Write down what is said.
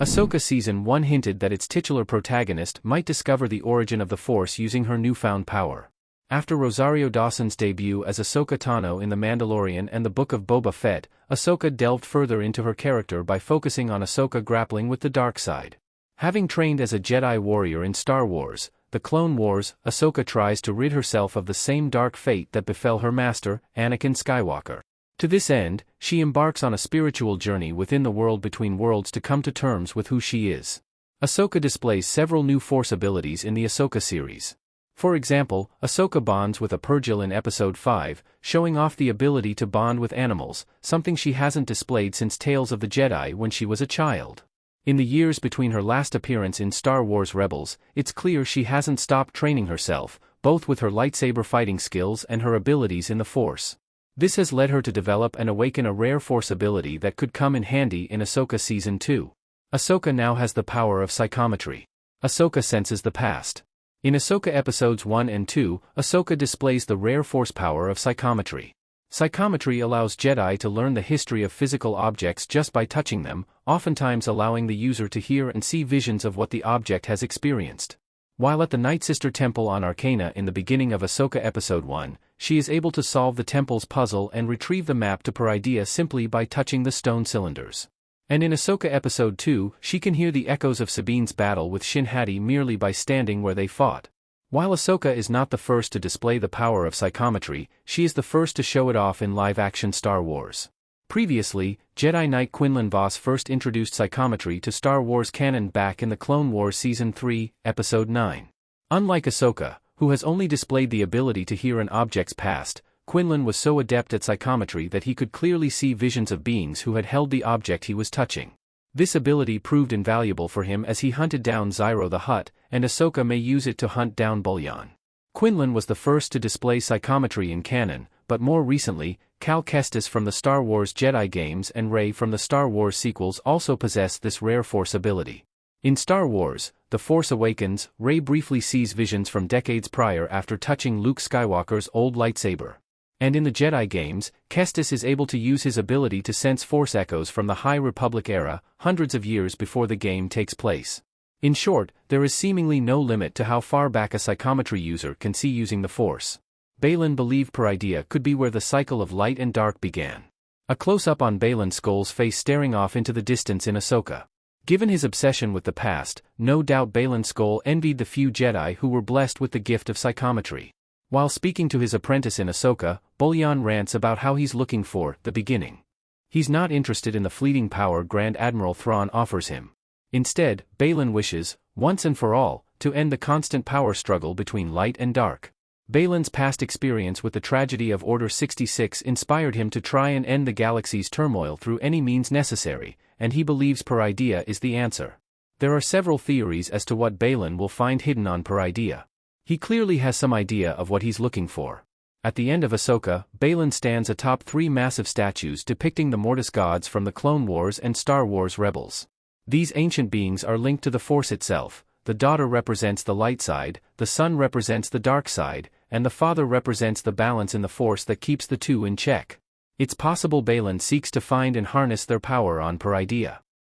Ahsoka Season 1 hinted that its titular protagonist might discover the origin of the Force using her newfound power. After Rosario Dawson's debut as Ahsoka Tano in The Mandalorian and the Book of Boba Fett, Ahsoka delved further into her character by focusing on Ahsoka grappling with the dark side. Having trained as a Jedi warrior in Star Wars, The Clone Wars, Ahsoka tries to rid herself of the same dark fate that befell her master, Anakin Skywalker. To this end, she embarks on a spiritual journey within the world between worlds to come to terms with who she is. Ahsoka displays several new Force abilities in the Ahsoka series. For example, Ahsoka bonds with a Purrgil in Episode 5, showing off the ability to bond with animals, something she hasn't displayed since Tales of the Jedi when she was a child. In the years between her last appearance in Star Wars Rebels, it's clear she hasn't stopped training herself, both with her lightsaber fighting skills and her abilities in the Force. This has led her to develop and awaken a rare Force ability that could come in handy in Ahsoka Season 2. Ahsoka now has the power of psychometry. Ahsoka senses the past. In Ahsoka Episodes 1 and 2, Ahsoka displays the rare Force power of psychometry. Psychometry allows Jedi to learn the history of physical objects just by touching them, oftentimes allowing the user to hear and see visions of what the object has experienced. While at the Night Sister Temple on Arcana in the beginning of Ahsoka Episode 1, she is able to solve the temple's puzzle and retrieve the map to Peridea simply by touching the stone cylinders. And in Ahsoka Episode 2, she can hear the echoes of Sabine's battle with Shin Hati merely by standing where they fought. While Ahsoka is not the first to display the power of psychometry, she is the first to show it off in live-action Star Wars. Previously, Jedi Knight Quinlan Vos first introduced psychometry to Star Wars canon back in the Clone Wars Season 3, Episode 9. Unlike Ahsoka, who has only displayed the ability to hear an object's past, Quinlan was so adept at psychometry that he could clearly see visions of beings who had held the object he was touching. This ability proved invaluable for him as he hunted down Zyro the Hutt, and Ahsoka may use it to hunt down Bullion. Quinlan was the first to display psychometry in canon, but more recently, Cal Kestis from the Star Wars Jedi games and Rey from the Star Wars sequels also possessed this rare Force ability. In Star Wars, The Force Awakens, Rey briefly sees visions from decades prior after touching Luke Skywalker's old lightsaber. And in the Jedi games, Kestis is able to use his ability to sense Force echoes from the High Republic era, hundreds of years before the game takes place. In short, there is seemingly no limit to how far back a psychometry user can see using the Force. Baylan believed Peridea could be where the cycle of light and dark began. A close-up on Baylan Skoll's face staring off into the distance in Ahsoka. Given his obsession with the past, no doubt Baylan Skoll envied the few Jedi who were blessed with the gift of psychometry. While speaking to his apprentice in Ahsoka, Bullion rants about how he's looking for the beginning. He's not interested in the fleeting power Grand Admiral Thrawn offers him. Instead, Baylan wishes, once and for all, to end the constant power struggle between light and dark. Baylan's past experience with the tragedy of Order 66 inspired him to try and end the galaxy's turmoil through any means necessary, and he believes Peridea is the answer. There are several theories as to what Baylan will find hidden on Peridea. He clearly has some idea of what he's looking for. At the end of Ahsoka, Baylan stands atop 3 massive statues depicting the Mortis gods from the Clone Wars and Star Wars Rebels. These ancient beings are linked to the Force itself. The daughter represents the light side, the son represents the dark side, and the father represents the balance in the Force that keeps the two in check. It's possible Baylan seeks to find and harness their power on Peridea.